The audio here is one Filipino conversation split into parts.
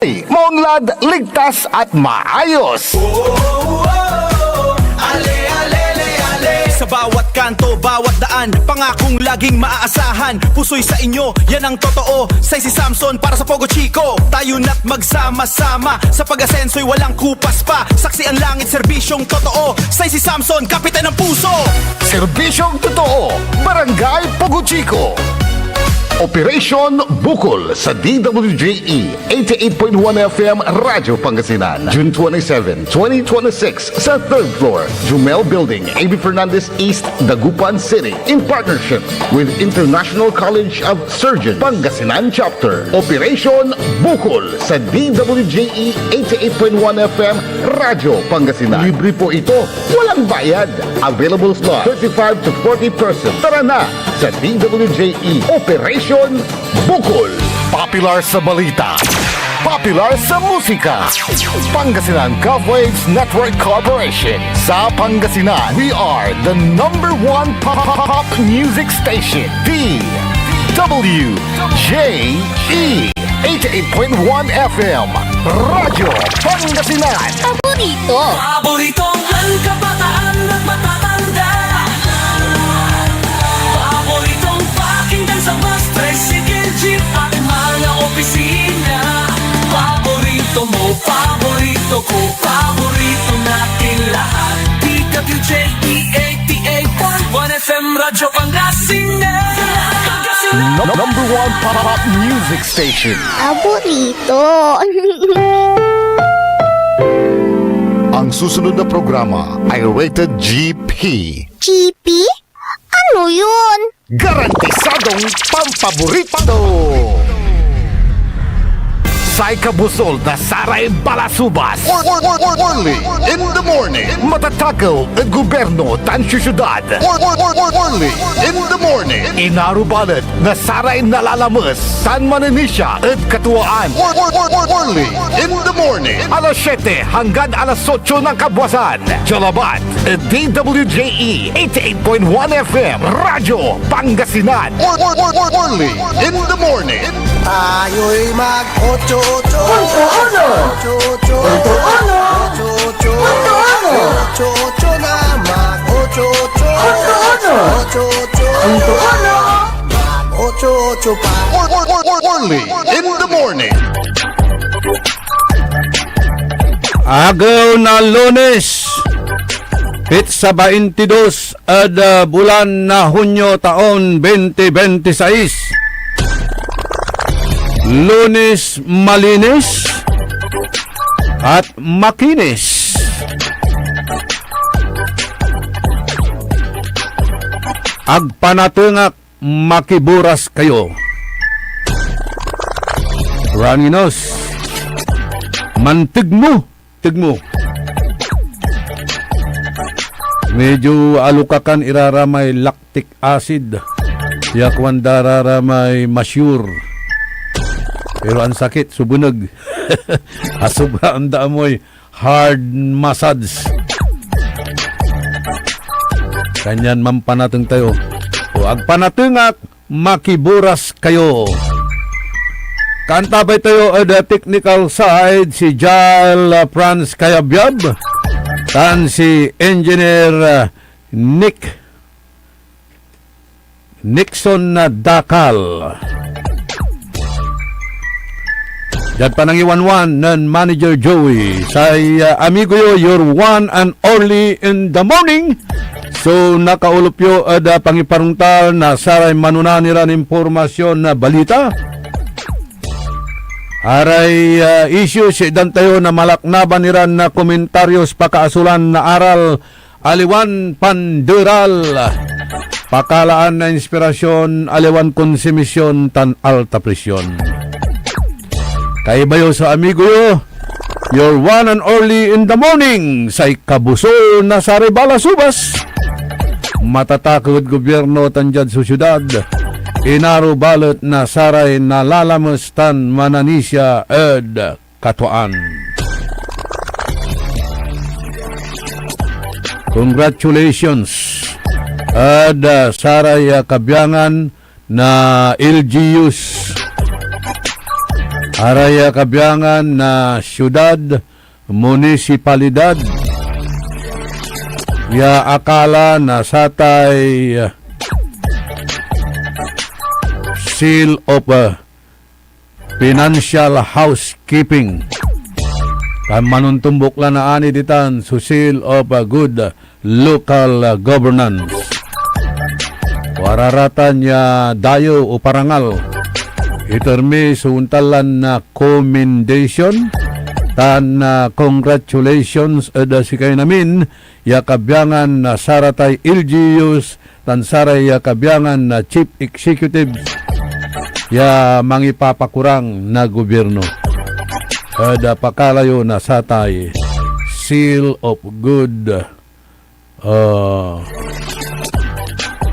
Maunlad, ligtas at maayos. Sa bawat kanto, bawat daan, pangakong laging maaasahan. Puso'y sa inyo, yan ang totoo. Say si Samson para sa Pogo Chico. Tayo na't magsama-sama, sa pag-asenso'y walang kupas pa. Saksi ang langit, serbisyong totoo. Say si Samson, kapitan ng puso. Serbisyong totoo, Barangay Pogo Chico. Operation Bukol sa DWJE 88.1 FM Radyo Pangasinan. June 27, 2026 sa 3rd floor, Jumel Building, A.B. Fernandez East, Dagupan City. In partnership with International College of Surgeons Pangasinan Chapter. Operation Bukol sa DWJE 88.1 FM Radyo Pangasinan. Libre po ito, walang bayad. Available slot 35 to 40 persons. Tara na sa DWJE Operation Bukol. Popular sa balita, popular sa musika. Pangasinan Golfwaves Network Corporation. Sa Pangasinan, we are the #1 pop music station. DWJE 88.1 FM Radyo Pangasinan. Paboritong ang kabataan at matatanda. Paboritong pakinggan sa bus, tricycle, jeep at mga opisina. Paborito mo, paborito ko, paborito natin lahat. DWJE 88.1 FM Radyo Pangasinan. #1 pop music station. Paborito. Ang susunod na programa ay rated GP. GP? Ano yun? Garantisadong pampaborito! Sai Kabusol na Saray Balasubas. Only in the morning. Matatakaw ang gobyerno tan syudad. Only in the morning. Inarubalat na Saray Nalalamas San Mananisya at Katuwaan. Only in the morning. Alas 7 hanggang alas 8 ng kabwasan. Jalabat at DWJE 88.1 FM Radyo Pangasinan. Only in the morning. Tayo'y mag-ocho-ocho. Punto-uno. Ocho-ocho. Punto-uno. Ocho-ocho. Punto-uno. Ocho-ocho na mag-ocho-ocho. Punto-uno. Ocho-ocho. Punto-uno. Ocho-ocho pa. Only in the morning. Agaw na Lunes, Pitsa 22 at bulan na Hunyo taon 2026. Lunes malinis at makinis. Agpanatungak makiburas kayo. Ranginos, mantigmo, tigmo. Medyo alukakan iraramay lactic acid. Yakwan dararamay masyur. Pero ang sakit, subunog. Asubra ang daamoy hard massage. Kanyan mampanateng tayo. O agpanatengak, makiburas kayo. Kantabay tayo at the technical side si Jal Franz Kayabyab. Tan si Engineer Nixon Dakal. Diyan pa nang iwanwan ng Manager Joey. Say, amigo yo, you're one and only in the morning. So, nakaulop yo ada pangiparungtal na saray manunaniran impormasyon na balita. Aray issue si dan tayo na malaknaban niran na komentaryos pakaasulan na aral aliwan pandural. Pakalaan na inspirasyon aliwan konsumisyon tan alta presyon. Kay bayo sa amigo yo, you're one and only in the morning. Say Kabusol na Saray Balasubas. Matatakot gobyerno tanjad sa syudad. Inaro balot na Saray Nalalamas tan Mananisya ed Katuan. Congratulations ad Saray Kabyangan na LGUs Araya kabiyangan na syudad, munisipalidad, ya akala na satay seal of financial housekeeping. Manuntumbok lang na ani ditan so seal of good local governance. Wararatan ya dayo o parangal. Itermi suntalan na commendation tan congratulations ada sikay namin ya kabyangan na saratay LGUs tan saray ya kabyangan na chief executives ya mangipapakurang na gobyerno. Ada pakalayo na satay seal of good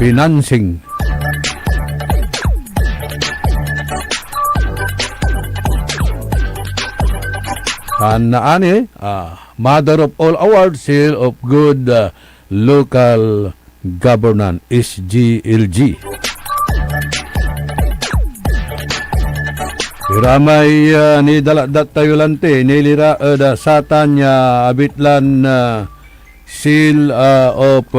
financing. Ani, Mother of All Awards, Seal of Good Local Governance, SGLG. Ramay ni daladat tayo lante, nilira da satan niya abitlan Seal of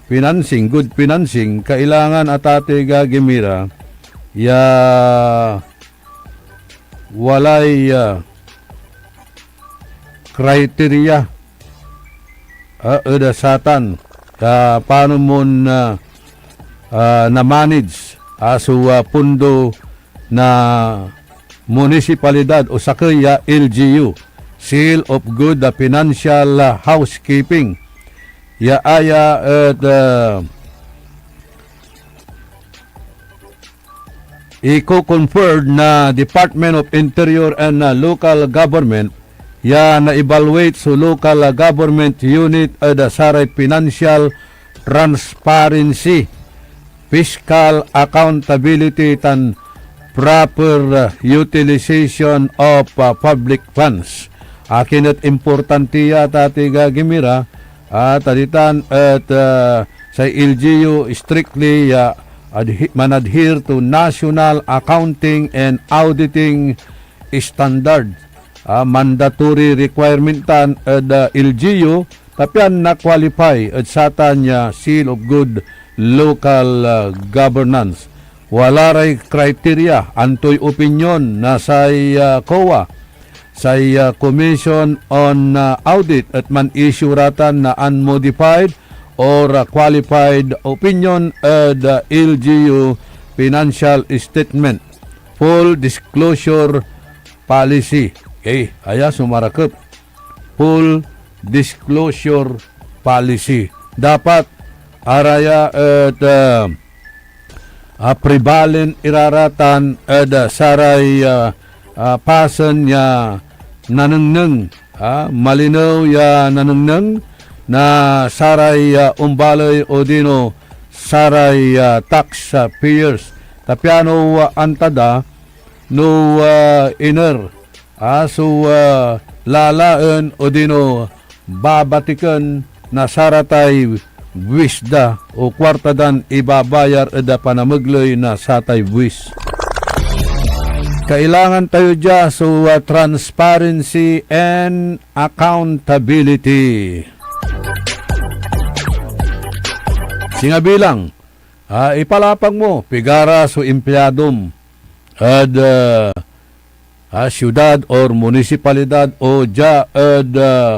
Financing, Good Financing, kailangan atate gagimira, ya walay kriteria ada satan paano mo na-manage aso pundo na munisipalidad o sakaya LGU Seal of Good Financial Housekeeping ya aya at i-conferred na Department of Interior and Local Government ya na-evaluate sa local government unit ada saray financial transparency, fiscal accountability tan proper utilization of public funds. Akin at importante yata tiga gimira at aditan at sa LGU strictly manadhere to national accounting and auditing standard. Mandatory requirement tan the LGU tapian na qualify at satan niya Seal of Good Local Governance. Wala ray criteria antoy opinion na say COA say Commission on Audit at man issue ratan na unmodified or qualified opinion the LGU financial statement full disclosure policy. Okay, aya sumarakep full disclosure policy. Dapat araya at prevalent iraratan at saray pasan ya nanengneng malinaw ya nanengneng na saray umbalay o dino saray tax payers tapiano antada no inner so lalaan o dino babatikan na saratay wisda o kwartadan ibabayar eda panamagloy na satay wis. Kailangan tayo dya so transparency and accountability. Singabilang, ipalapag mo, pigara so empleyadom at syudad or munisipalidad o dya at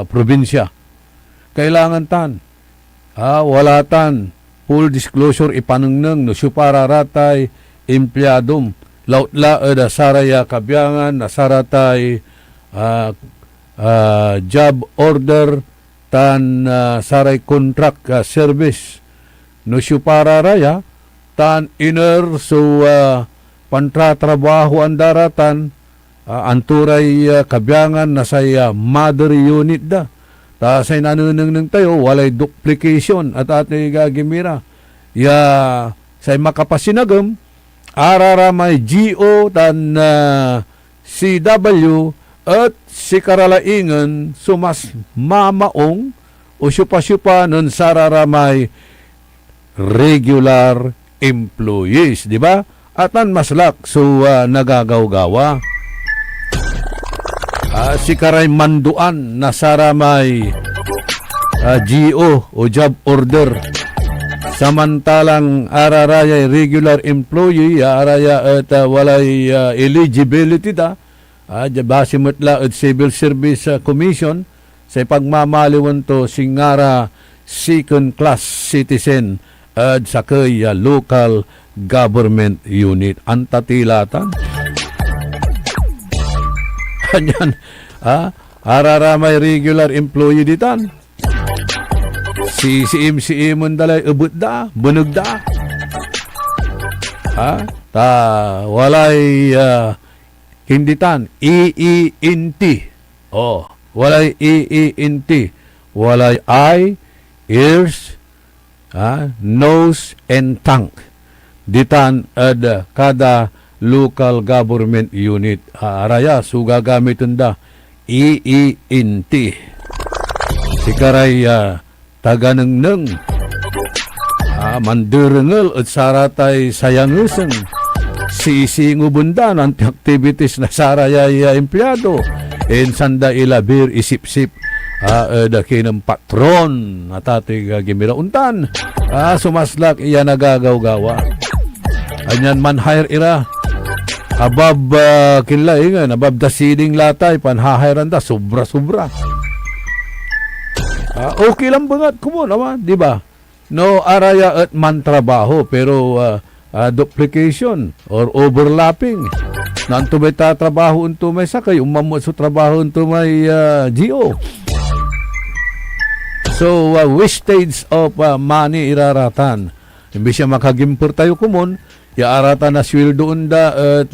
probinsya. Kailangan tan, wala tan, full disclosure ipanungneng no supararatay empleyadom. Lautla at saraya kabyangan na saratay job order tan saray contract service. No siya pararaya, tan iner so pantratrabaho ang daratan, anturay kabyangan na say mother unit da. Ta say nanunang tayo, walay duplication at ate gagimira. Ya say makapasinagam, arara may GO tan CW at si karalaingan sumas mamaong o syupa-syupa nun sararamay regular employees, di ba? atan maslak so nagagawgawa. Si karay manduan na saramay GO o job order. Samantalang araraya regular employee, araya at walay eligibility da, basimot la at Civil Service Commission, sa pagmamaliwan to singara second class citizen at sa kaya local government unit. Antatilatan. Kanyan, araramay regular employee ditan. Si imon dalay ubut da, bunog da. Walay hinditan, EENT. Walay EENT. Walay eye, ears, nose, and tongue. Ditan ad kada local government unit. Araya, sugagamit da, EENT. Sikaray taganengneng, mandirengel at saratay sayangusen, sisingubundan ang activities na sarayay empleyado, en sanda ilabir isip-sip, daki ng patron at ating gimirauntan, sumaslak iya nagagawgawa. Anyan man hire ira, abab kinlaingan, abab da siding latay, panhahairan da, sobra-sobra. Okay lang bangat kumo naman, di ba? No araya at mantrabaho pero duplication or overlapping. Nanto may tatrabaho unto may sakay, umamot sa trabaho unto may GO. So wastage of money iraratan. Imbis siya makagimpur tayo kumon, ya aratan na sweldo unda at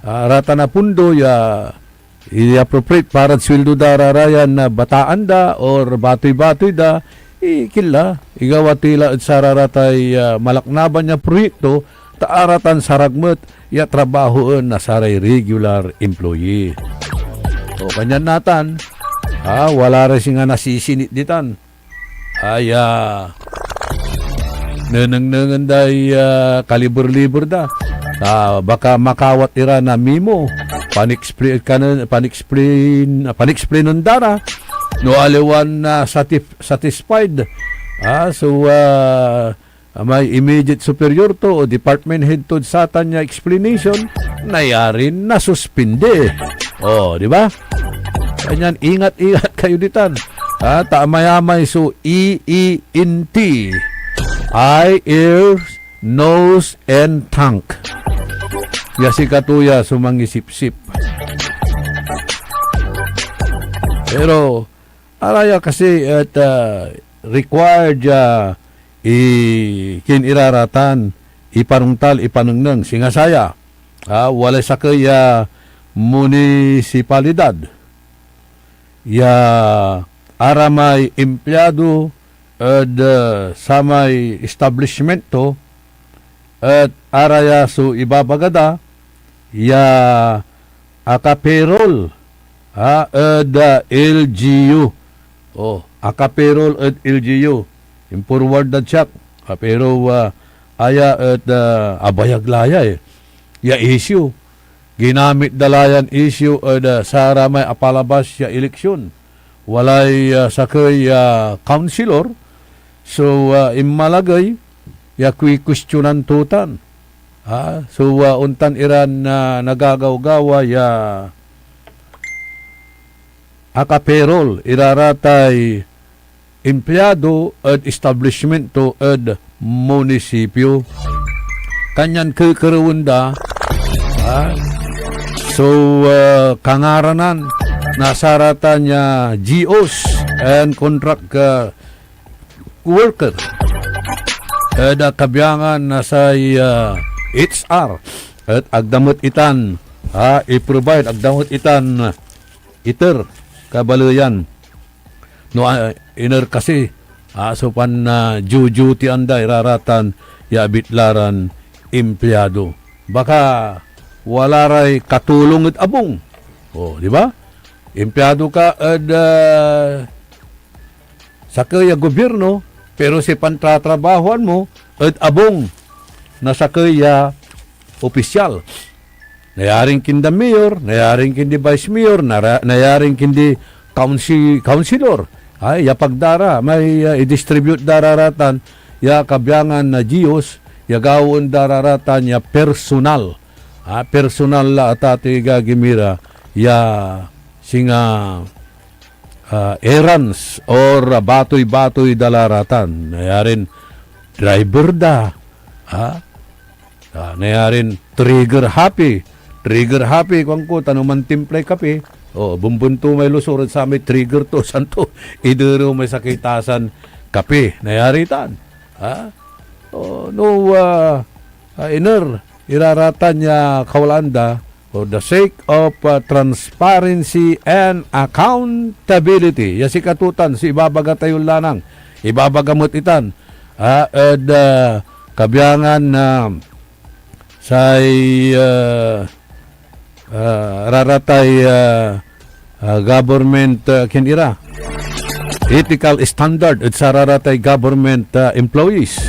aratan na pundo ya i-appropriate para sweldo da rarayan na bataan da or batoy-batoy da, ikila, igawatila at sararatay malaknaban niya proyekto, taaratan saragmet, ya trabahoon na saray regular employee. O kanyan natan, wala rin siya nga nasisinit ditan. Neneng-nengen day kalibur-libur da. Baka makawat ira na mimo. Panexplain ng dara no aliwan na satisfied may immediate superior to o department head to sa tanya explanation nayarin na suspinde di ba? Kanyan ingat kayo ditan tamayamay so EENT eye, ears, nose and tongue. Yasi katuya sumangisip-sip. Pero araya kasi at required kiniraratan ipanungtal ipanungneng singasaya wala sa kaya munisipalidad ya aramay empleyado at samay establishment to at araya so ibabagada ya akaperol at LGU akaperol at LGU yung forward na check pero aya at abayaglaya ya issue ginamit dalayan issue at saramay apalabas ya eleksyon walay sakay councilor so imalagay ya questionan tutan so untan iran na nagagawgawa ya akaperol iraratay empleyado at establishment to at munisipyo kanyan kakarawanda so kangaranan nasaratan niya GOs and contract worker at kabiyangan na sa HR at agdamot itan i-provide agdamot itan iter kabalayan no iner kasi so pan duty anda iraratan ya bitlaran empleyado baka wala ray katulong at abong di ba empleyado ka at sa kaya gobyerno pero si pantratrabahoan mo at abong na sa kaya opisyal. Nayaring kindi mayor, nayaring kindi vice mayor, nayaring kindi councilor. Ay, ya pagdara, may i-distribute dararatan, ya kabyangan na GIOS, ya gawon dararatan, ya personal. Personal la atati gagimira, ya singa errands or batoy-batoy dalaratan. Nayarin driver da. Nayarin trigger happy kung ko tanuman timplay kape. Bumbunto may lusurod sa may trigger to santo iduro may sakitasan kape nayaritan. Iner iraratan niya kawalanda for the sake of transparency and accountability. Ya si katutan si ibabaga tayo lanang ibabagamot itan kabyangan na say raratay government kinira ethical standard at sa raratay government employees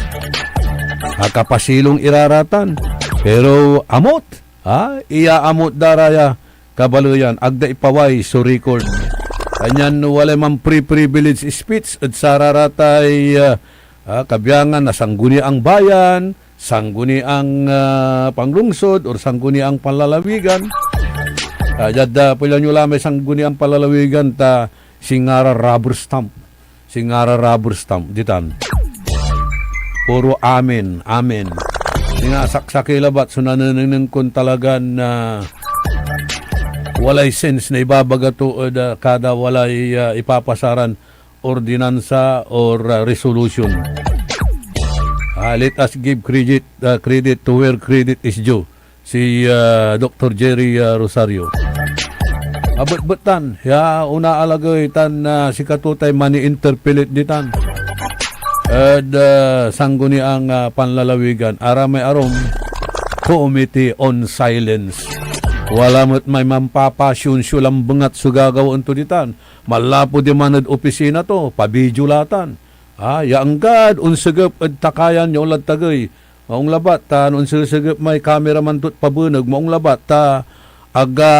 kapasilong iraratan pero amot iya amot daraya kabaluyan agda ipaway so record kanyan wala man pre-privilege speech at sa raratay kabyangan na sangguni ang bayan sangguni ang panglungsod or sangguni ang panlalawigan. Jada pala nyo lamay sangguni ang panlalawigan ta singara rubber stamp. Singara rubber stamp. Ditan. Puro amen. Amen. Nga saksakilabat sunananang kun talaga na walay sense na ibabaga to kada walay ipapasaran ordinansa or resolution. Let us give credit to where credit is due. Si Dr. Jerry Rosario. Abot-botan. Ya, una alagay tan si katutay mani-interpellate ditan. Sangguni ang panlalawigan. Aramay arom Committee on Silence. Wala mo't may mampapasyon syulang bangat sugagaw unto ditan. Malapo di manad opisina to. Pabidulatan. Yaanggad, unsagap at takayan niya ulat tagay. Maong labat, unsagap may cameraman tut pabunag. Maong labat, aga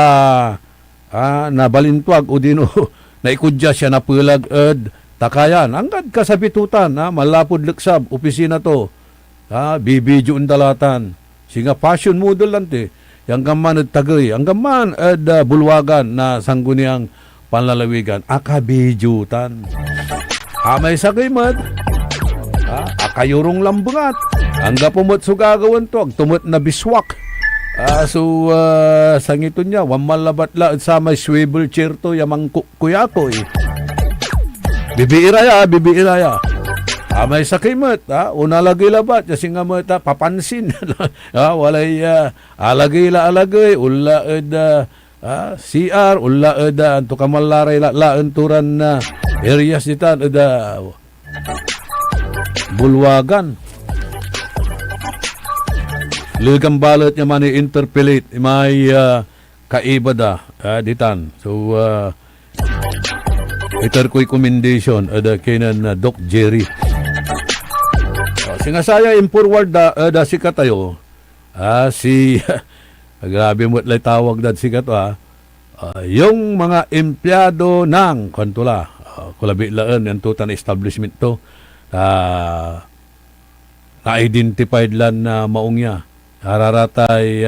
nabalintwag o dino, naikudya siya na pulag at takayan. Anggad kasabitutan, malapod laksab, opisina to. Bibidyo undalatan. Singa fashion model lang te. Yang gaman at tagay. Ang gaman at bulwagan na sangguniang panlalawigan. Akabidyutan. May sakay mad. Akayurong lambangat. Hangga pumot sugagawan to. Tumot na biswak. Sangito niya. Wamalabat la at sa may swivel chair to. Yamang kuyako eh. Bibiiraya. May sakay mad. Una lagay labat. Kasi nga mad papansin. Walay alagay. Ula CR. Ula anto kamalaray laanturan na areas ditan bulwagan ligang balot niya man i-interpellate may kaiba ditan so itar ko'y commendation kinan Doc Jerry singasaya in forward si katayo si grabe mo't lay tawag si kato yung mga empleyado ng kontula kulabilaan yung tutan establishment to na-identified lang na maong niya hararatay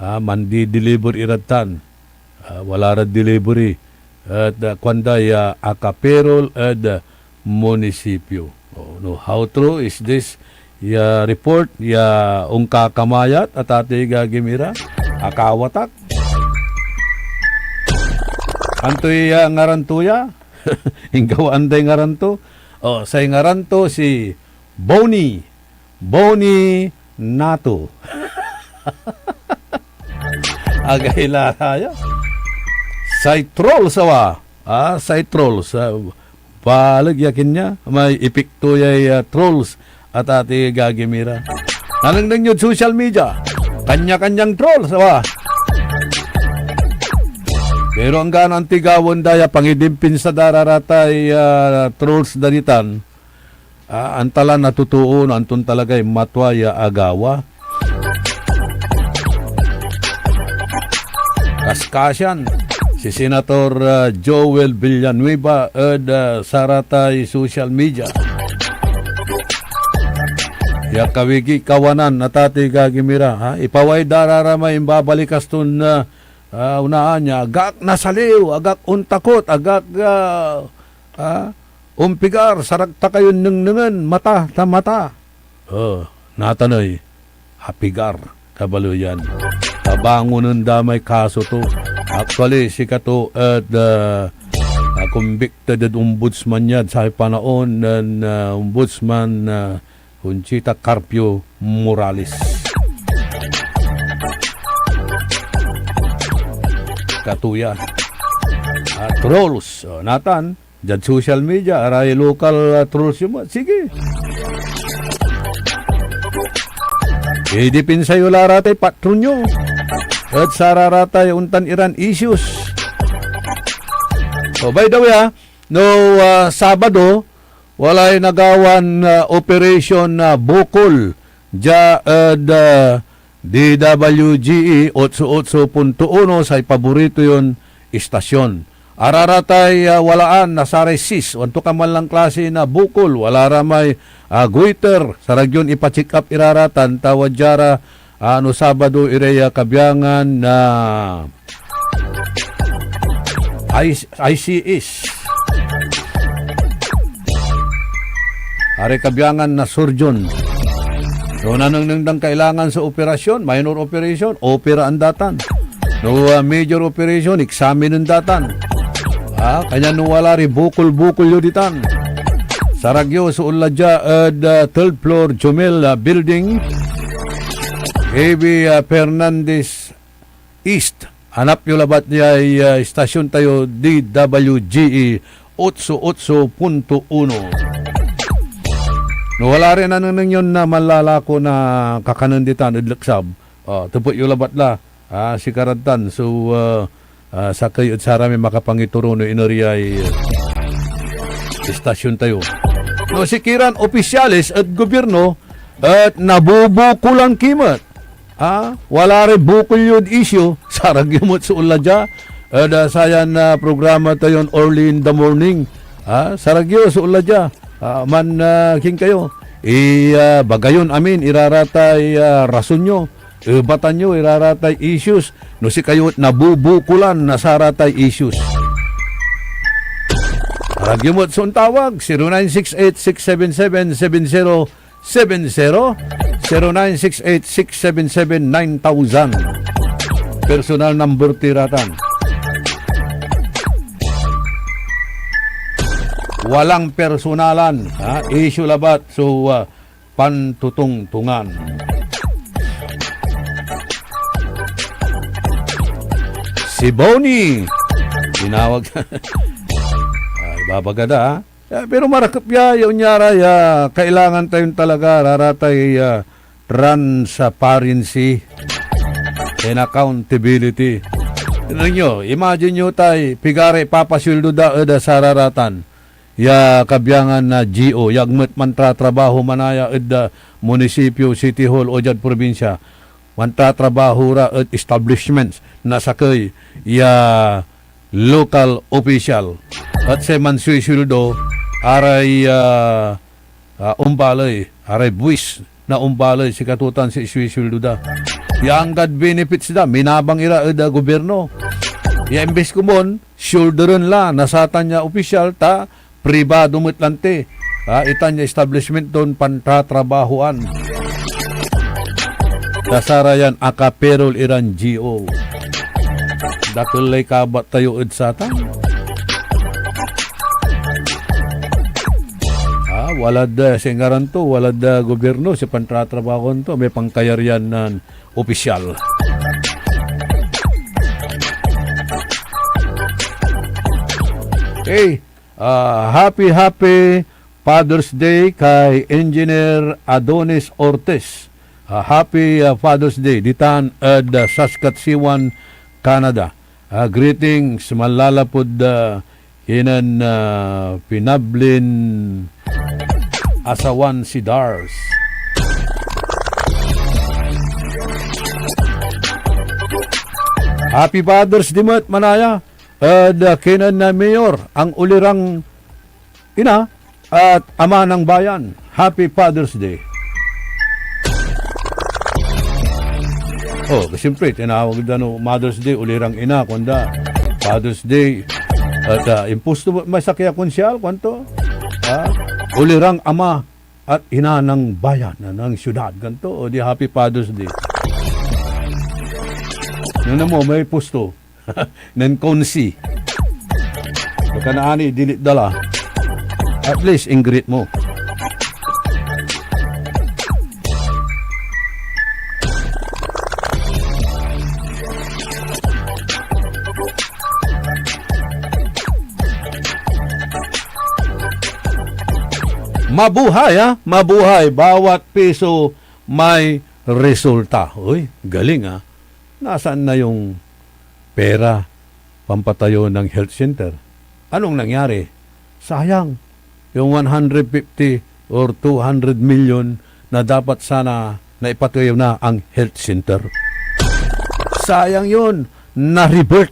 mandi-deliver iratan wala rad delivery at kwanday akaperol at munisipyo how true is this report ungka kamayat at ati gagimira akawatak antoy ngarantuya Inggaw anday ngaranto. Say ngaranto si Boni Nato. Agay laraya. Say troll sawa. Say trolls. Balag yakin niya. May ipikto yay trolls at ati gagimira. Nanang yun social media. Kanya-kanyang trolls sawa. Pero ang ganang tigawon daya pangidimpin sa dararatay trolls daritan antala natutuon antun talagay matwaya agawa kaskasyan si Senator Joel Villanueva at saratay social media. Ya kawigi kawanan natati kagimira ha ipaway dararamay imbabalikas tun unaan niya agak nasaliw agak untakot agak umpigar saragta kayo nungnungan mata ta mata natanoy hapigar kabaluyan tabangunan damay kaso to actually si kato at convicted ombudsman yan sa panaon ng ombudsman Conchita Carpio Morales. Katuya. Trolls. Nathan, dyan social media, aray local trolls yung sige. Idipin sa'yo laratay patron nyo. At sararatay untan iran issues. So by the way, Sabado, walay nagawan operation na Bukol ja DWGE 88.1 sa paborito yon istasyon. Araratay walaan nasaray sis wanto ka man lang klase na Bukol wala ramay guiter sa region ipa-check up iraratan tawad jara Sabado ireya kabyangan na ICS are kabyangan na surgeon. So nanang kailangan sa operasyon, minor operation, opera ang datan. No major operation, examine ang datan. Kanya nung wala rin bukol-bukol yun ditan. Saragyo sa uladya at third floor Jomel building. A.B. Fernandez East. Hanap yung labat niya ay stasyon tayo DWGE 88.1. No, wala rin yun na malalako na kakananditan idlaksab. Tupo yung labat la. Si Karantan. So, sa kayo at sarami makapangituro no inariyay istasyon tayo. No, si Kiran, opisyalis at gobyerno at nabubukulang kimat. Wala rin bukol yun issue. Sarag yun sa uladya. At sayan na programa tayo early in the morning. Sarag yun sa uladya. King kayo bagayon amin iraratay rason nyo batan nyo iraratay issues no si kayo nabubukulan na saratay issues ragyumot son tawag 0968-677-7070 0968-677-9000 personal number tiratan. Walang personalan, issue labat, so pantutungtungan. Si Bonnie, tinawag, babagada, pero marakap yung nyara, kailangan tayong talaga, raratay transparency and accountability. Tignan nyo, imagine nyo tayo, pigare, papasildo da sararatan. Ya kabyangan na GO yagmet mantratrabaho manaya ed munisipyo city hall o jad probinsya mantratrabaho ra ed establishments na sakay ya local official at se mansuisuldo aray umbalay aray buwis na umbalay si katutan si suisuldo da yang gad benefits da minabang ira ed gobyerno ya imbes kumon shoulderon la nasatan niya official ta pribado mutlante. Itan niya establishment doon pantatrabahuan. Dasarayan akaperol iran GO. Dakulay kabat tayo udsatan. Walad singaran to, walad gobyerno si pantatrabahuan to. May pangkayarian ng opisyal. Hey, happy Father's Day kay Engineer Adonis Ortiz. Happy Father's Day ditan at Saskatchewan, Canada. Greetings malalapod hinan pinablin asawan si Dars. Happy Father's Day mat manaya. Kinan na mayor ang ulirang ina at ama ng bayan. Happy Father's Day. Oh, siyempre, tinawag na no, Mother's Day, ulirang ina, kunda. Father's Day, at impusto may sakya konsyal, kwanto? Ulirang ama at ina ng bayan, ng syudad, ganto. O di Happy Father's Day. Ano mo, may pusto. Nan konsi. Baka naani, dilit dala. At least, ingrit mo. Mabuhay ha, mabuhay. Bawat piso may resulta. Uy, galing ha. Nasaan na yung pera pampatayo ng health center? Anong nangyari? Sayang. Yung 150 or 200 million na dapat sana na ipatayo na ang health center. Sayang yun. Na-revert.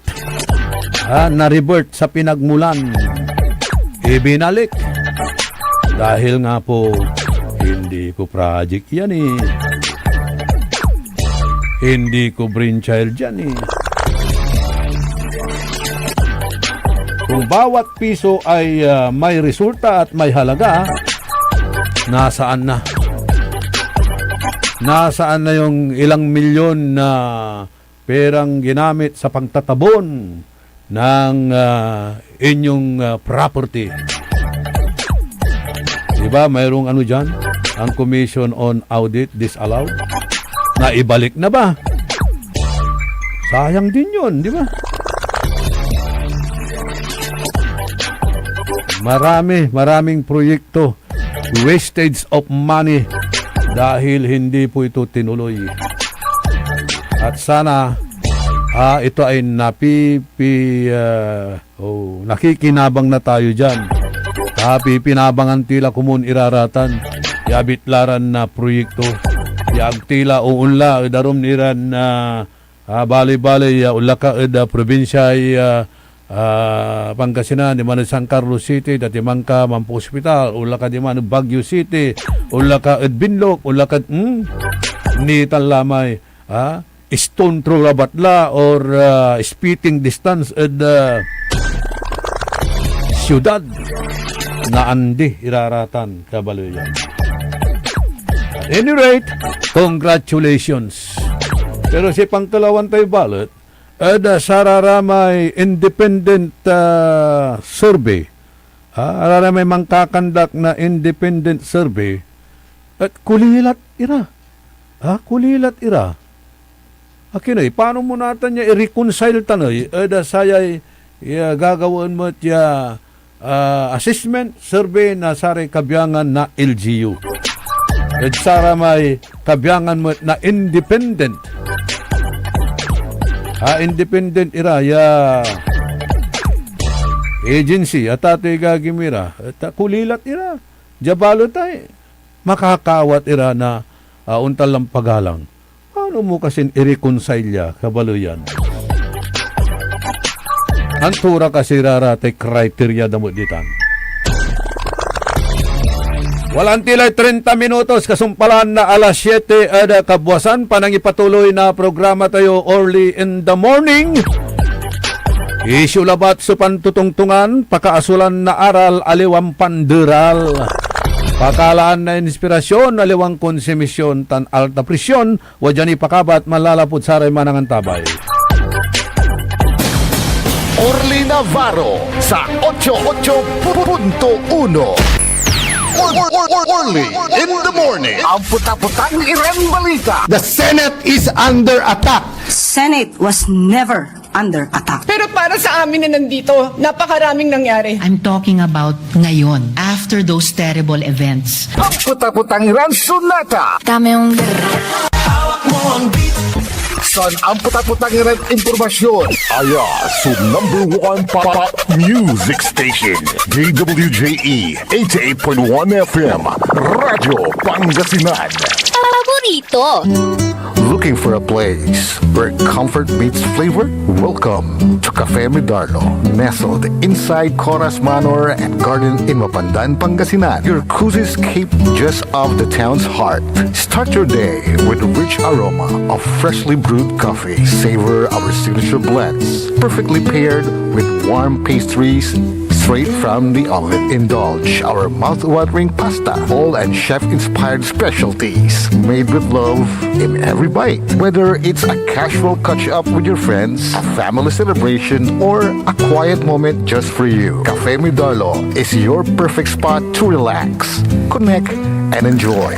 Na-revert sa pinagmulan. Ibinalik. Dahil nga po, hindi ko project yan eh. Hindi ko brainchild yan eh. Kung bawat piso ay may resulta at may halaga, nasaan na? Nasaan na yung ilang milyon na perang ginamit sa pangtatabon ng inyong property? Diba, mayroong ano dyan? Ang Commission on Audit disallowed? Naibalik na ba? Sayang din yun, di ba? Maraming proyekto. Wastage of money dahil hindi po ito tinuloy. At sana ito ay nakikinabang na tayo dyan. Pinabangan tila kumun iraratan. Yabitlaran na proyekto. Yag tila uunla darom niran na bali-bali ulaka probinsya Pangasinan, di man San Carlos City, dati man ka Mampo Hospital, ulaka di man Baguio City, ulaka Binlok, ulaka ni talamay, stone throw labatla or spitting distance at syudad na andi iraratan kabaloyan. At any rate, congratulations. Pero si pangkalawan tayo ballot, sararamay independent survey. Araramay mangkakandak na independent survey at kulilat ira. Kulilat ira. Akinay, paano mo natin niya i-reconcile tanoy? Sayay gagawin mo tiya assessment survey na saray kabyangan na LGU. At saramay kabyangan mo na independent. Independent ira ya agency at ato'y gagimira at kulilat ira jabalo tayo makakawat ira na untal lang pagalang. Paano mo kasi i-reconcile ya kabalo yan? Antura kasi rarate criteria damo ditan. Walang tilay 30 minutos kasumpalan na alas 7 kabuwasan panang ipatuloy na programa tayo early in the morning. Isyu labat sa pantutungtungan, pakaasulan na aral aliwang panderal. Pakalaan na inspirasyon, aliwang konsumisyon tan alta presyon, wadyan ipakabat malalapot saray manangan tabay. Orly Navarro sa 88.1. Orly in the morning. Ang puta-putang irang balita. The Senate is under attack. Senate was never under attack. Pero para sa amin na nandito, napakaraming nangyari. I'm talking about ngayon, after those terrible events. Ang puta-putang irang sunata. Dami yung... Son ang puta-putang irang impormasyon. Aya sa number 1 pop music station. DWJE 88.1 FM. Radyo Pangasinan. Paborito. Looking for a place where comfort meets flavor? Welcome to Cafe Medardo, nestled inside Coras Manor and Garden in Mapandan, Pangasinan. Your cozy escape just off the town's heart. Start your day with the rich aroma of freshly brewed coffee. Savor our signature blends, perfectly paired with warm pastries straight from the oven. Indulge our mouth-watering pasta, all and chef-inspired specialties made with love in every bite. Whether it's a casual catch-up with your friends, a family celebration, or a quiet moment just for you, Cafe Medardo is your perfect spot to relax, connect, and enjoy.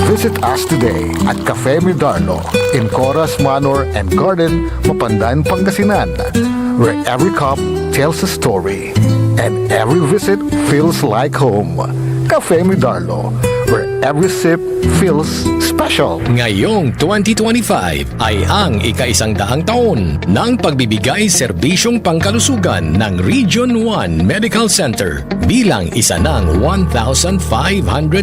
Visit us today at Cafe Medardo in Coras Manor and Garden, Mapandan, Pangasinan, where every cup tells a story and every visit feels like home. Cafe Medardo, where every sip feels special. Ngayong 2025 ay ang ika-100 taon ng pagbibigay serbisyong pangkalusugan ng Region 1 Medical Center bilang isa ng 1,500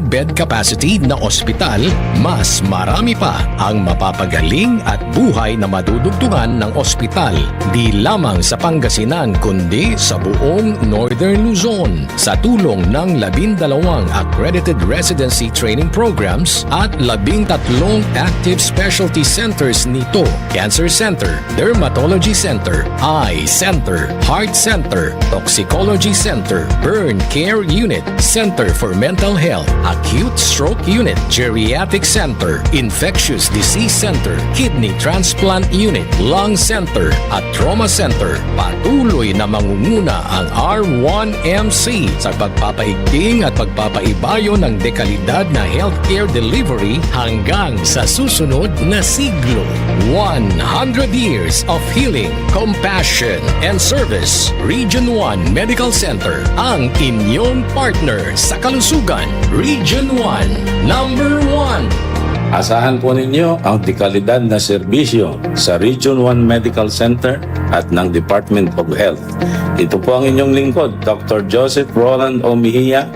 bed capacity na ospital. Mas marami pa ang mapapagaling at buhay na madudugtungan ng ospital di lamang sa Pangasinan kundi sa buong Northern Luzon sa tulong ng 12 accredited residency training programs at 13 active specialty centers nito: Cancer Center, Dermatology Center, Eye Center, Heart Center, Toxicology Center, Burn Care Unit, Center for Mental Health, Acute Stroke Unit, Geriatric Center, Infectious Disease Center, Kidney Transplant Unit, Lung Center at Trauma Center. Patuloy na mangunguna ang R1MC sa pagpapaigting at pagpapaibayo ng dekalidad na healthcare delivery hanggang sa susunod na siglo. 100 years of healing, compassion, and service. Region 1 Medical Center, ang inyong partner sa kalusugan. Region 1, number 1. Asahan po ninyo ang dekalidad na serbisyo sa Region 1 Medical Center at ng Department of Health. Ito po ang inyong lingkod, Dr. Joseph Roland Omihia,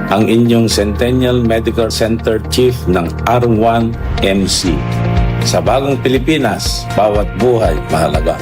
ang inyong Centennial Medical Center Chief ng R1MC. Sa bagong Pilipinas, bawat buhay mahalaga.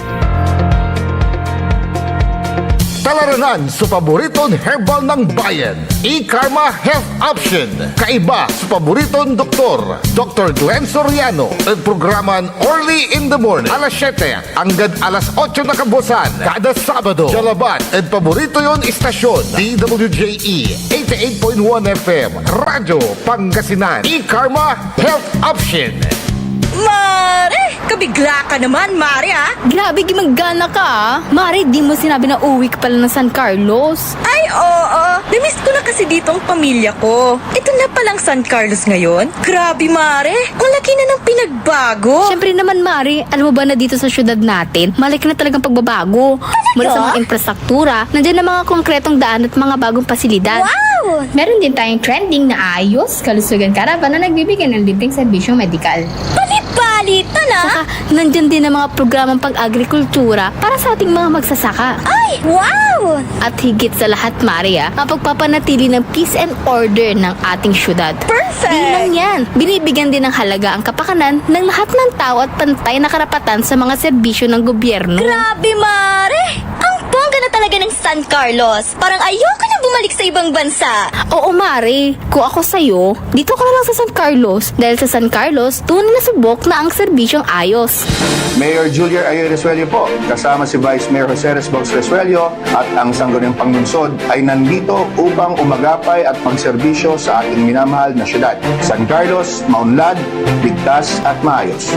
Talaranan sa paboritong herbal ng bayan, E-Karma Health Option. Kaiba sa paboritong doktor, Dr. Glenn Soriano. At programan Early in the Morning, alas 7 hanggang alas 8 na kabusan. Kada Sabado, Jalaban. At paborito yon istasyon, DWJE 88.1 FM, Radyo Pangasinan. E-Karma Health Option. Mare! Kabigla ka naman, Mare, ha? Grabe, gimagana ka, ah. Mare, di mo sinabi na uwi ka pala ng San Carlos. Ay, oo. Namiss ko na kasi dito ang pamilya ko. Ito na palang San Carlos ngayon. Grabe, Mare. Ang laki na ng pinagbago. Siyempre naman, Mare, alam mo ba na dito sa syudad natin, malaki na talagang pagbabago. Mula sa mga infrastruktura, nandiyan na mga konkretong daan at mga bagong pasilidad. Wow! Meron din tayong trending na ayos, kalusugan karavan na nagbibigay ng libreng serbisyong medikal. Balita na! Saka, nandyan din ang mga programang pang-agrikultura para sa ating mga magsasaka. Ay, wow! At higit sa lahat, Maria, ang pagpapanatili ng peace and order ng ating syudad. Perfect! Di lang yan, binibigyan din ng halaga ang kapakanan ng lahat ng tao at pantay na karapatan sa mga serbisyo ng gobyerno. Grabe, Mare! Ang bongga na talaga ng San Carlos. Parang ayoko na bumalik sa ibang bansa. Oo, Mare. Kung ako sa'yo, dito ka na lang sa San Carlos. Dahil sa San Carlos, tunay na subok na ang serbisyong ayos. Mayor Julia Ayo Resuello po, kasama si Vice Mayor Jose Resbox Resuello at ang Sangguniang Panglungsod ay nandito upang umagapay at magserbisyo sa ating minamahal na syudad. San Carlos, maunlad, ligtas at maayos.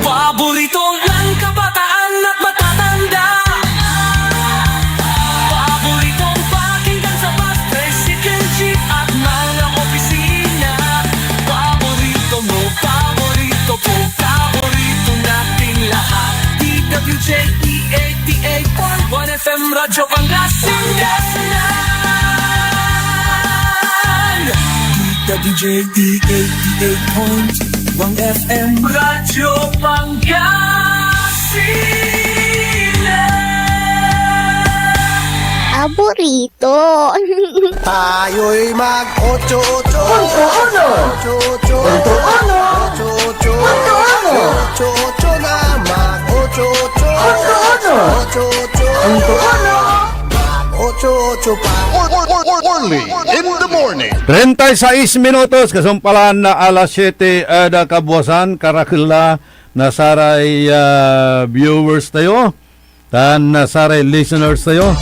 Paborito ng kabataan at matatanda. Paboritong pakinggan sa bus, tricycle, jeep at mga opisina. Paborito mo, paborito ko, paborito nating lahat. DWJE 88.1 FM Radyo Pangasinan. DWJE 88.1 FM Radyo Pangasinan. Paborito. Tayo'y mag-8-8. 8-8. 8-8. 8-8. Ocho-ocho naman. Ocho-ocho. Ocho-ocho. Ocho-ocho pa. Early in the morning. 36 minutos, kasumpalan na alas 7 ada kabuasan, karakila nasaray viewers tayo, tan nasaray listeners tayo.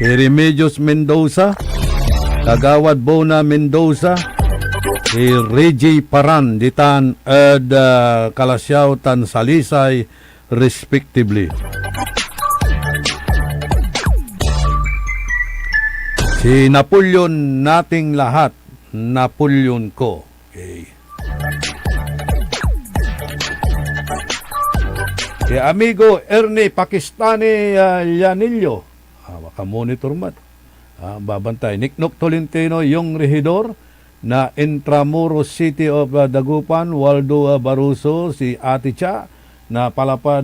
Remedios Mendoza, Kagawad Bona Mendoza, Reggie Paran, ditan Kalasyaw tan Salisay, respectively. Si Napoleon nating lahat, Napoleon ko. Okay. Si amigo Ernie Pakistani Yanillo, monitor mat. Babantay. Niknok Tolentino, yung rehidor na Intramuros City of Dagupan, Waldo Baruso, si Ate Cha, na palapad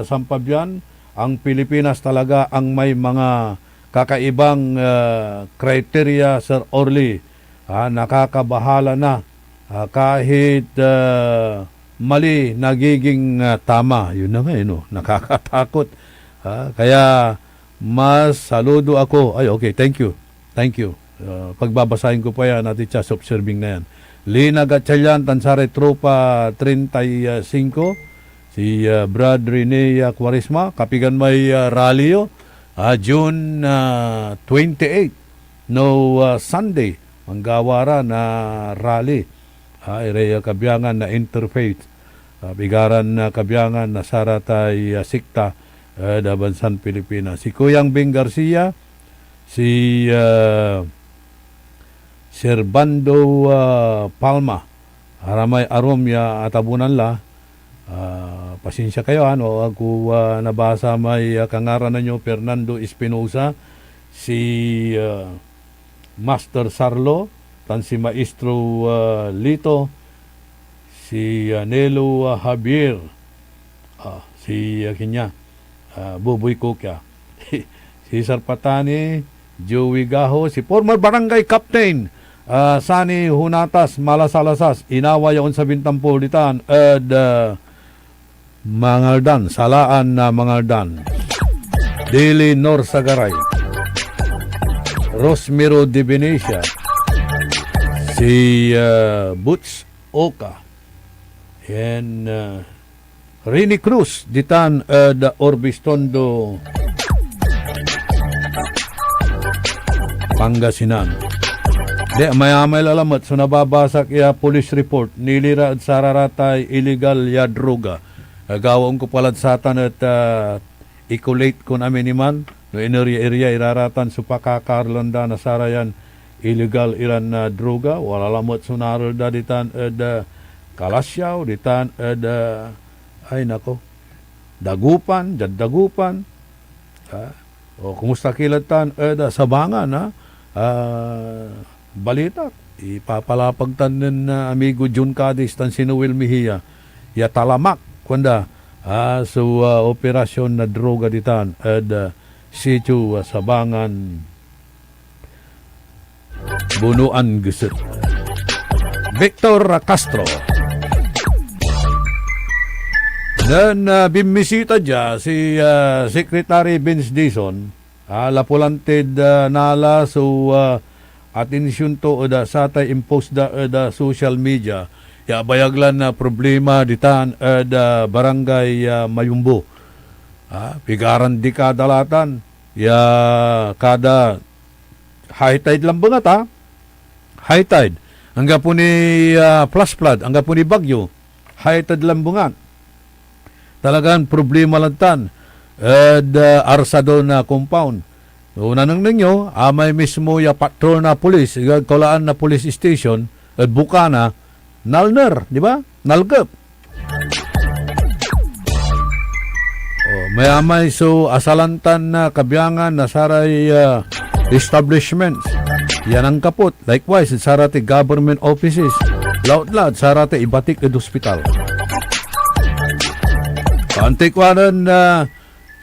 Sampabian. Ang Pilipinas talaga ang may mga kakaibang criteria, Sir Orly. Nakakabahala na. Kahit mali, nagiging tama. Yun na nga, no? Nakakatakot. Kaya, mas saludo ako. Ay, okay, thank you. Thank you. Pagbabasahin ko pa yan, natin siya sa observing na yan. Lina Gatchalian, Tansare Tropa 35. Si Brad Rene Quaresma, Kapigan may rally yo. June 28, no Sunday, manggawara na rally. Ireya kabiyangan na interfaith. Bigaran na kabiyangan na saratay sikta da bansan Pilipinas. Si Kuyang Bing Garcia, si Servando Palma, Haramay Aromya atabunan la. Pasensya kayo, ako nabasa may kangaran ninyo Fernando Espinosa, si Master Sarlo, tan si Maestro Lito, si Nelo Javier, si Kinya, Buboy Kukya, si Sarpatani, Joey Gaho, si former barangay captain, Sani Hunatas Malasalasas, inawa yaon sa Bintampulitan, Mangaldan, Salaan na Mangaldan, Dili Norsagaray, Rosmiro de Venecia, si Butch Oka, and Rini Cruz, ditan da Orbistondo, Pangasinan. May lalamat, so nababasa kaya police report, nilira at sararatay illegal ya droga. Gawang ko palad satan at ikulate ko namin iman, no area iraratan so pakakaarlanda na sarayan illegal iran na droga, wala lamot sunaro da ditan Kalasyaw, ditan ay nako, Dagupan, Dagupan, o kumusta kilatan Sabangan, balita, ipapalapagtan ng amigo Jun Cadiz tan si Noel Mejia, ya talamak, kuanda, so operasyon na droga ditan, situ Sabangan, Bunuan Gusut. Victor Castro. Dan bimisita dya si Secretary Vince Dizon, lapulantid nala so atensyon to da satay impost da social media ya bayaglan na problema ditan da barangay Mayumbo. Pigaran di kadalatan ya kada high tide lang bangat high tide hangga po ni flash flood hangga po ni bagyo high tide lang bangat. Talagang problema lang tan arsado na compound. Una nang ninyo, may mismo ya patrol na police, kaulaan na police station, at bukana, nalner, di ba? Nalgap. May so asalantan na kabiyangan na saray establishments. Yan ang kapot. Likewise, sarate government offices. Laut-laut, sarate ibatik at hospital. Antikwanan na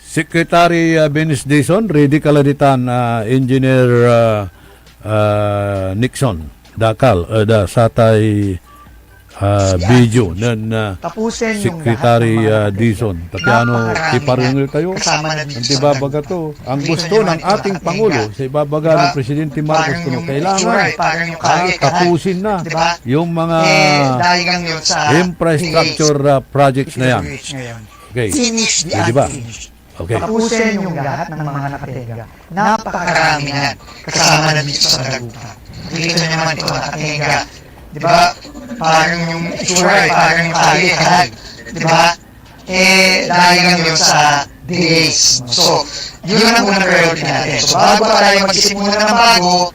Secretary Vince Dizon, ready kaladitan Engineer Nixon, dakal, da satay video ng Tapusin yung Secretary lahat ng mga Dizon. Tapiano, Napakarami iparungil tayo. kasama na dito Ang sa ibabaga to. Ang gusto ng ating Pangulo sa ibabaga ng Presidente Marcos kuno kailangan tapusin na yung mga dahigang yun sa infrastructure projects na yan. Okay. Finish the Di ba? unfinished. Okay. Tapusin yung lahat ng mga nakatega. Napakarami na kasama na dito sa Dagupan. Dito naman ito nakatega. Di ba? Parang yung itsura ay parang yung kalihan. Di ba? Dahil lang yun sa delays. So, yun ang unang priority natin. So, bago pa tayo magsisimula ng bago,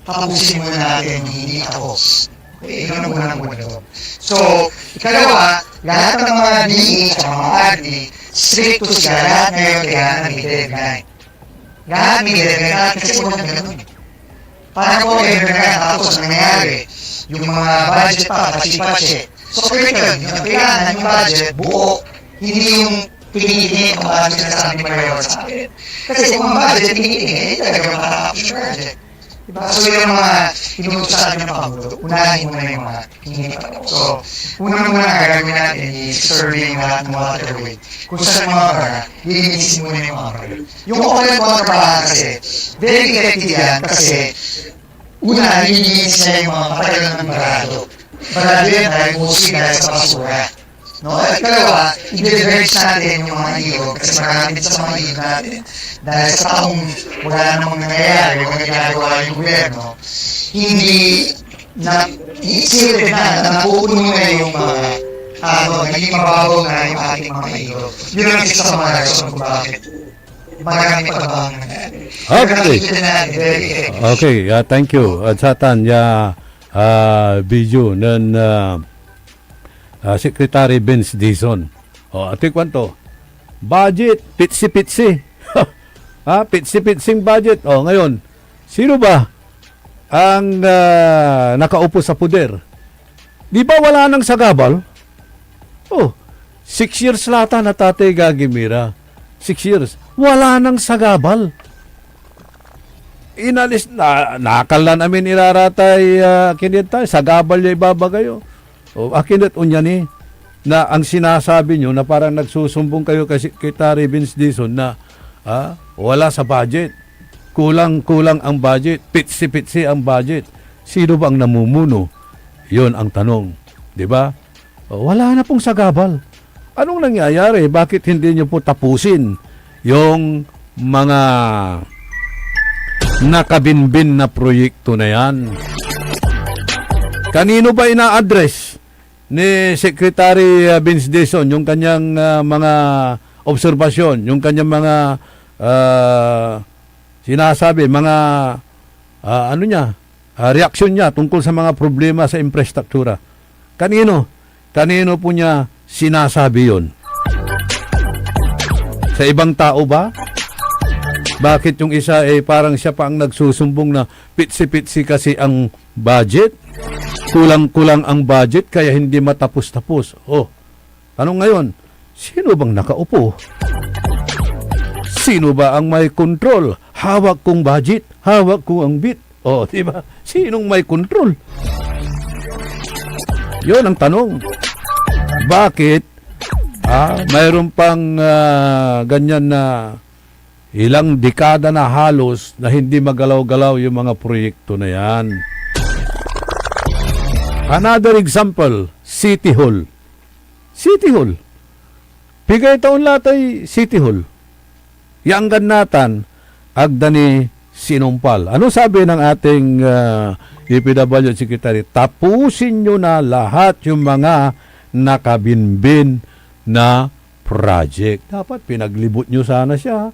tapusin muna natin yung hindi tapos. Okay, yun ang unang doon. So, ikalawa, lahat ng mga DE at mga RD, strict to sila, lahat ngayon kailangan may deadline. Lahat may deadline, lahat kasi walang ganun. Para po deadline, tapos ang nangyari, yung mga budget pa, kasi-pache. So, critical, yung kailangan yung budget, buo, hindi yung pinili kung ano sinasabi ni Mayor sa akin. Kasi kung ang budget pinili, talaga makakapos yung project. Diba? So, yung mga inutos sa atin ng Pangulo, unahin muna yung mga hindi pa. So, unang-una gagawin natin i-survey yung lahat ng waterway. Kung saan mga para, lilinisin muna yung mga para. Yung open water para kasi, very effective yan kasi una, lilinisin niya yung mga matagal ng barado. Barado yan dahil mostly dahil sa basura. No? At ikalawa, i-diverge natin yung mga ilog kasi marami din sa mga ilog natin. Dahil sa taong wala namang nangyayari, kung ginagawa yung gobyerno, hindi na iisipin na napupuno na yung mga naging mababaw na yung ating mga ilog. Yun ang isa sa mga rason kung bakit marami pagkabang nangyayari. Okay, thank you. Satan, video ng Secretary Vince Dizon. Ate kwanto? Budget, pitsi-pitsi. Pitsi-pitsing budget. Ngayon, sino ba ang nakaupo sa puder? Di ba wala nang sagabal? 6 years lata na Tatay Gagimira. 6 years. Wala nang sagabal. Inalis nakal na namin iraratay kinita sagabal niya ibabagayo. Akinat unya ni na ang sinasabi nyo na parang nagsusumbong kayo kay Secretary Vince Dizon na wala sa budget. Kulang ang budget. Pitsi-pitsi ang budget. Sino bang namumuno? Yon ang tanong. Diba? Wala na pong sagabal. Anong nangyayari? Bakit hindi nyo po tapusin yung mga nakabinbin na proyekto na yan? Kanino ba ina-address ni Secretary Vince Dizon yung kanyang mga obserbasyon, yung kanyang mga sinasabi, mga reaksyon niya tungkol sa mga problema sa infrastruktura? Kanino po niya sinasabi yon? Sa ibang tao ba? Bakit yung isa parang siya pa ang nagsusumbong na pitsi-pitsi kasi ang budget? Kulang-kulang ang budget kaya hindi matapos-tapos. Anong ngayon? Sino bang nakaupo? Sino ba ang may control? Hawak kong budget, hawak ko ang bit. Diba? Sinong may control? Yun ang tanong. Bakit mayroon pang ganyan na ilang dekada na halos na hindi magalaw-galaw yung mga proyekto na yan? Another example, City Hall. City Hall. Pigay taon lahat ay City Hall. Yang ganatan, agdani sinumpal. Ano sabi ng ating DPWH Secretary? Tapusin nyo na lahat yung mga nakabinbin na project. Dapat pinaglibot nyo sana siya.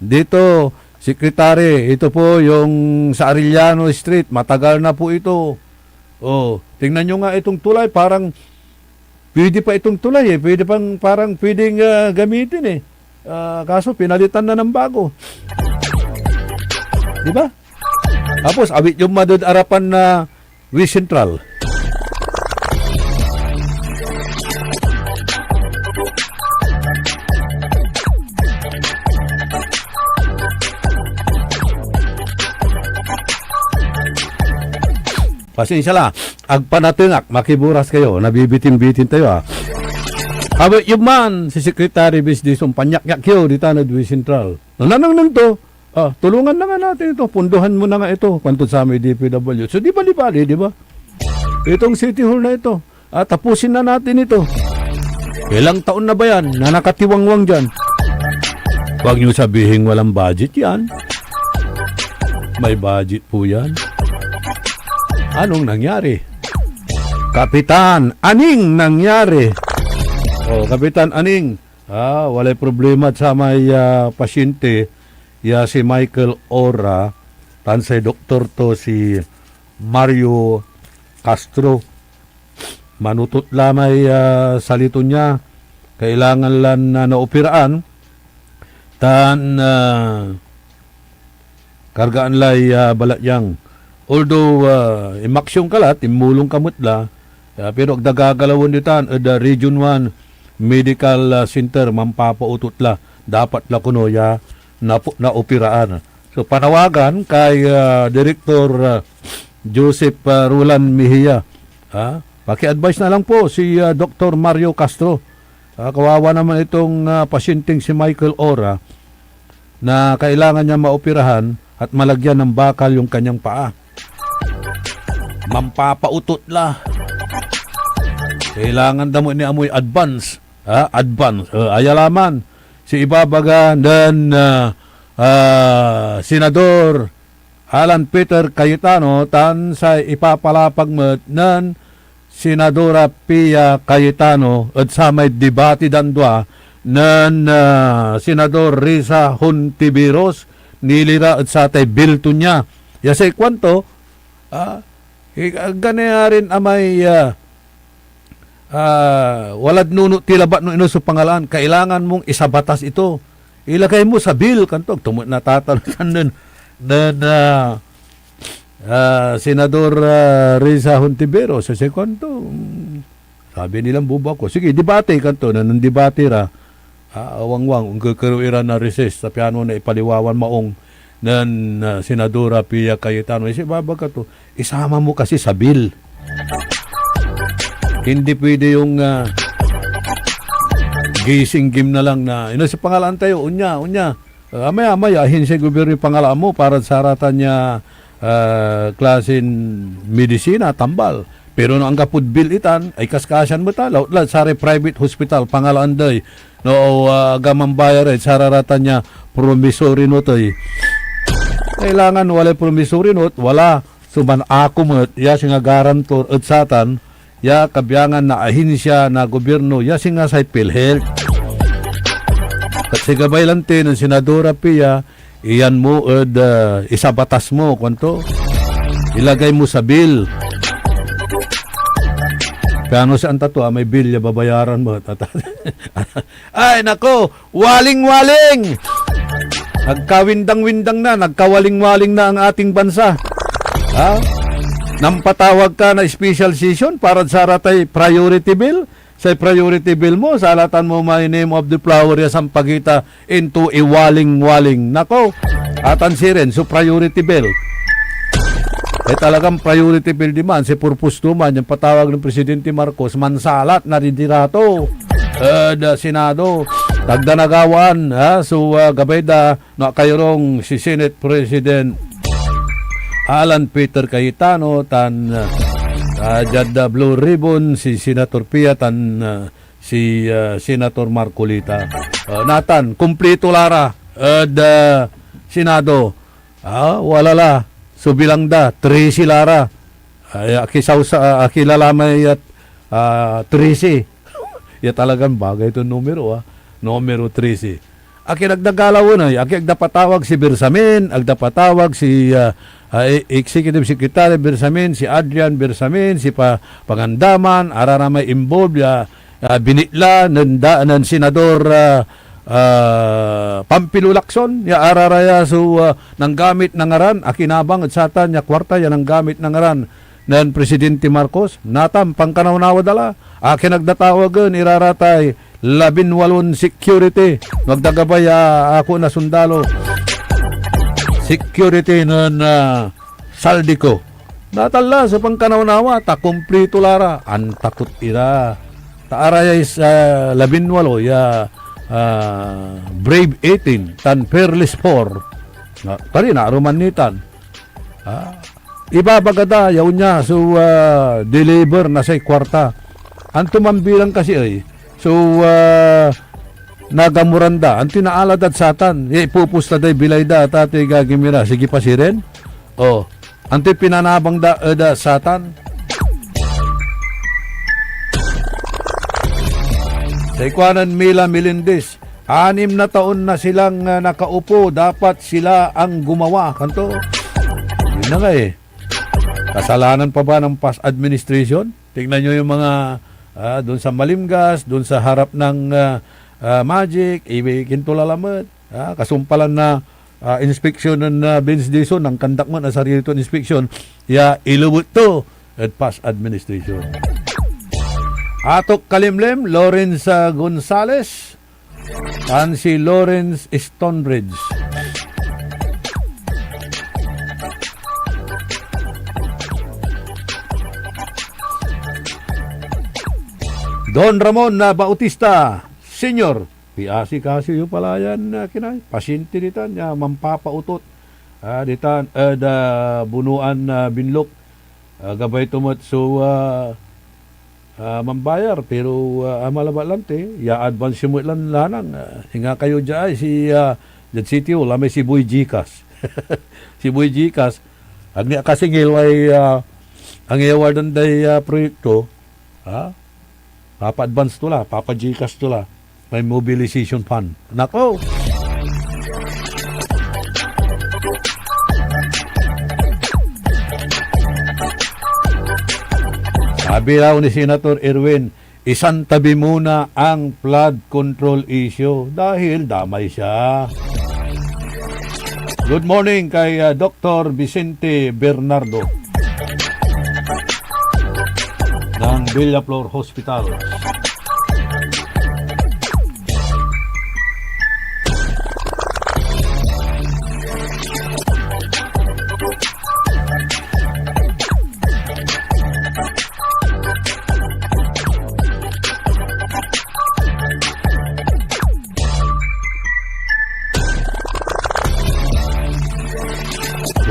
Dito, Secretary, ito po yung sa Arellano Street. Matagal na po ito. Tingnan nyo nga itong tulay. Parang pwede pa itong tulay Pwede parang pwedeng gamitin kaso pinalitan na ng bago. Diba? Tapos awit yung madod-arapan na West Central. Pasensya lang. agpanatengak, makiburas kayo, nabibitin-bitin tayo Habit yung man, si Secretary Bisdison, panyak-yak yun, di tanad Central. Nananang nang to, tulungan na nga natin ito, punduhan mo na nga ito, kwanto sa amin DPW. So di bali-bali, di ba? Itong City Hall na ito, tapusin na natin ito. Ilang taon na ba yan na nakatiwangwang dyan? Huwag niyo sabihin walang budget yan. May budget po yan. Anong nangyari? Kapitan, aning nangyari? Kapitan Aning, walay problema sa may pasyente, si Michael Ora, tansay doktor to si Mario Castro. Manutot lamay salito niya, kailangan lang na naopiraan, kargaan lay balatyang. Although imaksyong kalat, imulong kamutla, pero agdagagalawon ditan, Region 1 Medical Center, mampapautot dapat la kuno na opiraan. So panawagan kay Director Joseph Roland Mejia, paki-advise na lang po si Dr. Mario Castro. Kawawa naman itong pasyenteng si Michael Ora na kailangan niya maoperahan at malagyan ng bakal yung kanyang paa. Mampapautot kailangan damo ni amoy advance. Ayalaman si ibabaga dan Senador Alan Peter Cayetano tan sa ipapalapag nan Senadora Pia Cayetano at sa may debate dandwa nan Senador Risa Hontiveros nilira at sa tay bilto niya. Yasay kwanto ganaya rin amay walad nuno tilabat no inuso pangalan, kailangan mong isabatas ito, ilagay mo sa bill kanto natatanong Senador Risa Hontiveros sa kwanto sabi nilang buba ko, sige debate kanto na nang debate ra awang-wang kung kakaruira na recess sa piano na ipaliwawan maong nan Senadora Pia Cayetano si baba ka to, isama mo kasi sa bill. Hindi pwede yung gising game na lang na ino sa pangalan tayo unya amaya hinsay gobyerno yung pangalan mo para sa haratan niya klasin medisina tambal, pero no ang kapud bill itan ay kaskasan mo talaw sa private hospital pangalan day no gamang bayar sa haratan niya promissory note kailangan wala promissory note, wala suman ako mo singa garantor at satan kabyangan na ahinsya na gobyerno singa sa PhilHealth. At si gabay lante ng Senadora Pia, iyan mo isabatas mo kwanto, ilagay mo sa bill. Paano saan tato may bill ya babayaran mo ay nako, waling-waling nagkawindang-windang na, nagkawaling-waling na ang ating bansa. Nampatawag ka na special session para sa ratay priority bill. Sa priority bill mo, salatan mo my name of the flower yasang pagita into a waling-waling. Nako, atan siren, so priority bill. Talagang priority bill di man, si purpose naman, yung patawag ng Presidente Marcos, mansalat na ridirato. Senado, tagdanagawan, so gabay da, kayrong si Senate President Alan Peter Cayetano tan Jadda Blue Ribbon si Senator Pia tan si Senator Marcolita natan kumpleto lara Senado wala la subilang da 13 lara akisaw sa akilalamay at 13 ya talagang bagay ito numero numero 13 aki nagdagalawon aki agdapatawag si Bersamin, agdapatawag si Executive Secretary Bersamin, si Adrian Bersamin, si Pangandaman, arara may involved binitla ng Senador Pampilo Lacson, araraya nang gamit ng ngaran, akinabang at satan kwarta nang gamit ng ngaran ng Presidente Marcos, natam pangkanaw-nawa dala, nagdatawagan, iraratay 18 security, magdagabay ako na sundalo security ng Saldico Natala sa pangkanaw-nawa, ta kumplito lara, ang takot ira. Taara is 18, ya Brave 18, tan Peerless 4. Kari na, romanitan. Ibabagada, yaw niya, so deliver na sa kwarta. Ang tumambilang kasi ay, so nagamuranda, ang tinaalad at satan, ipupusta day bilay da, tate gagimira, sige pa si Ren. Ante pinanabang da satan. Sa ikwanan Mila Melendez, 6 na taon na silang nakaupo, dapat sila ang gumawa. Kanto, yun na nga eh. Kasalanan pa ba ng past administration? Tingnan nyo yung mga doon sa Malimgas, doon sa harap ng Magic, Kintulalamat, kasumpalan na inspeksyon ng Vince Dizon, ng kandak mo na sarili to inspeksyon, ilubot to at past administration. Atok Kalimlem, Lawrence Gonzales, and si Lawrence Stonebridge. Don Ramon na Bautista, Senior, piasi kasi yung pala yan kinay, pasyente ditan, mampapautot, ditan, bunuan binlok, gabay tumot, so, mambayar, pero malaba lang advance mo lang lanang, hinga kayo dyan, si Jan City, wala may si Boy Gcash. Si Boy Gcash, ang kasingil ay, ang iyawardan day proyekto, papa-advance tula, papa-Gcash tula, may mobilization fund. Nako! Sabi raw ni Senator Erwin, isang tabi muna ang flood control issue dahil damay siya. Good morning kay Dr. Vicente Bernardo ng Villaflor Hospital.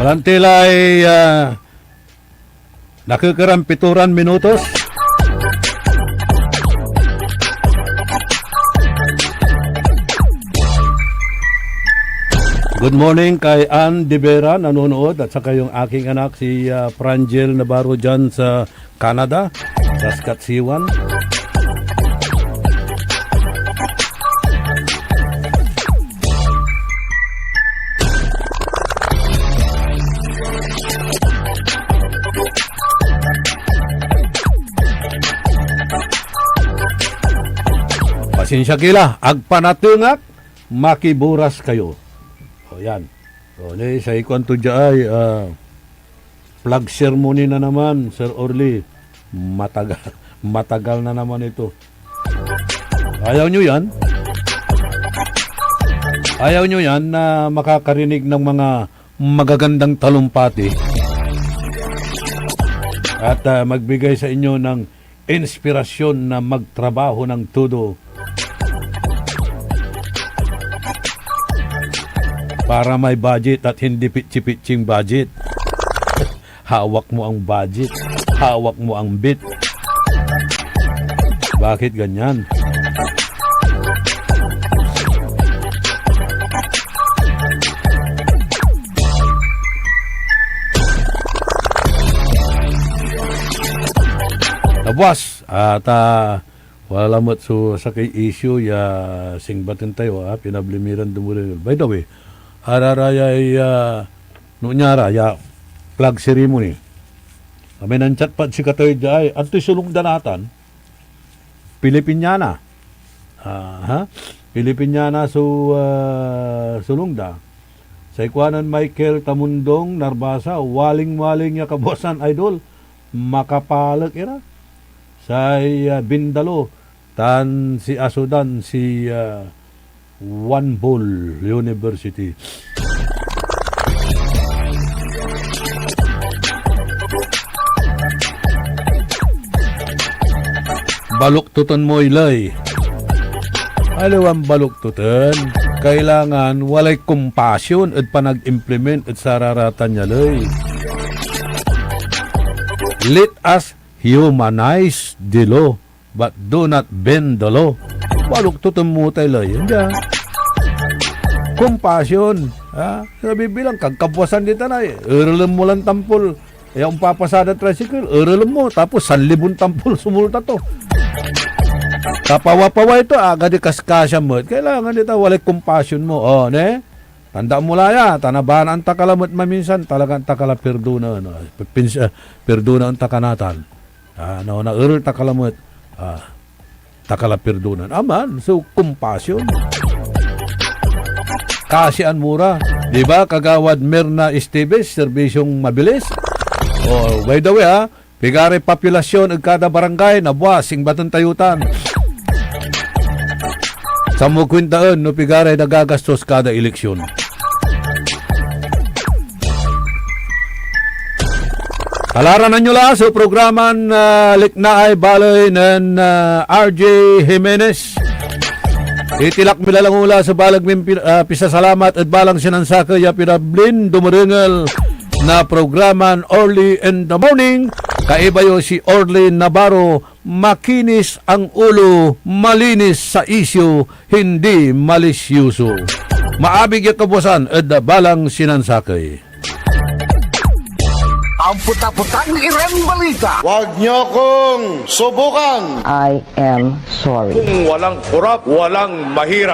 Walang tila ay nakikiram 7 minutos. Good morning kay Ann De Vera, nanonood, at saka yung aking anak si Frangel Navarro dyan sa Canada, Saskatchewan. Pasensya kila, agpanatungak, makiburas kayo. O yan. O, sa ikon to dyan ay flag ceremony na naman, Sir Orly. Matagal na naman ito. Ayaw nyo yan? Ayaw nyo yan na makakarinig ng mga magagandang talumpati at magbigay sa inyo ng inspirasyon na magtrabaho ng todo para may budget at hindi pitsi-pitsing budget. Hawak mo ang budget. Hawak mo ang bit. Bakit ganyan? Tapos, at wala lamot sa kay issue singbatin tayo, pinablimiran dumuli. By the way, araraya ay nunyara flag ceremony. Kami nang chat pa si Katoy ay anto sulong danatan Pilipinyana. Pilipinyana sulungda. Sa ikwanan Michael Tamundong Narbasa, waling-waling ya kabosan idol, makapalak ira. Sa Bindalo, tan si Asudan, si One Bull University. baluktuton mo ilay. Aliwan baluktuton, kailangan walay compassion at panag-implement at sararatan niya lay. Let us humanize the law, but do not bend the law. Baluktuton mo tayo lay. Yan dyan. Compassion. Ha? Sabi bilang, kagkapuasan dito na eh. Eralam mo lang tampol. Yung papasada tricycle, eralam mo. Tapos 1,000 tampol, sumulta to. Kapawa-pawa ito, agad ikaskasya mo. Kailangan dito, walay compassion mo. O, ne? Tandaan mo lang ya, tanabahan ang takalamot maminsan, talagang takala perduna. No? Perduna ang takanatan. No, na eral takalamot, takala perduna. Aman, so compassion. Kasian mura. Di ba? Kagawad Mirna Esteves, serbisyong mabilis. O, by the way ha, pigare populasyon ng kada barangay na buwasing batong tayutan. Sa mo kwintaan, no pigare nagagastos kada eleksyon. Kalaranan nyo lang sa programan Liknaay Balay ng RJ Jimenez. Itilak milalang ula sa balag pisasalamat at balang sinansaka ya pinablin dumaringal na programan Early in the Morning. Kaibayo si Orly Navarro, makinis ang ulo, malinis sa isyu, hindi malisyuso. Maabig yung kabusan at balang sinansakay. Ang puta-putang irang balita. Huwag niyo kong subukan. I am sorry. Kung walang kurap, walang mahirap.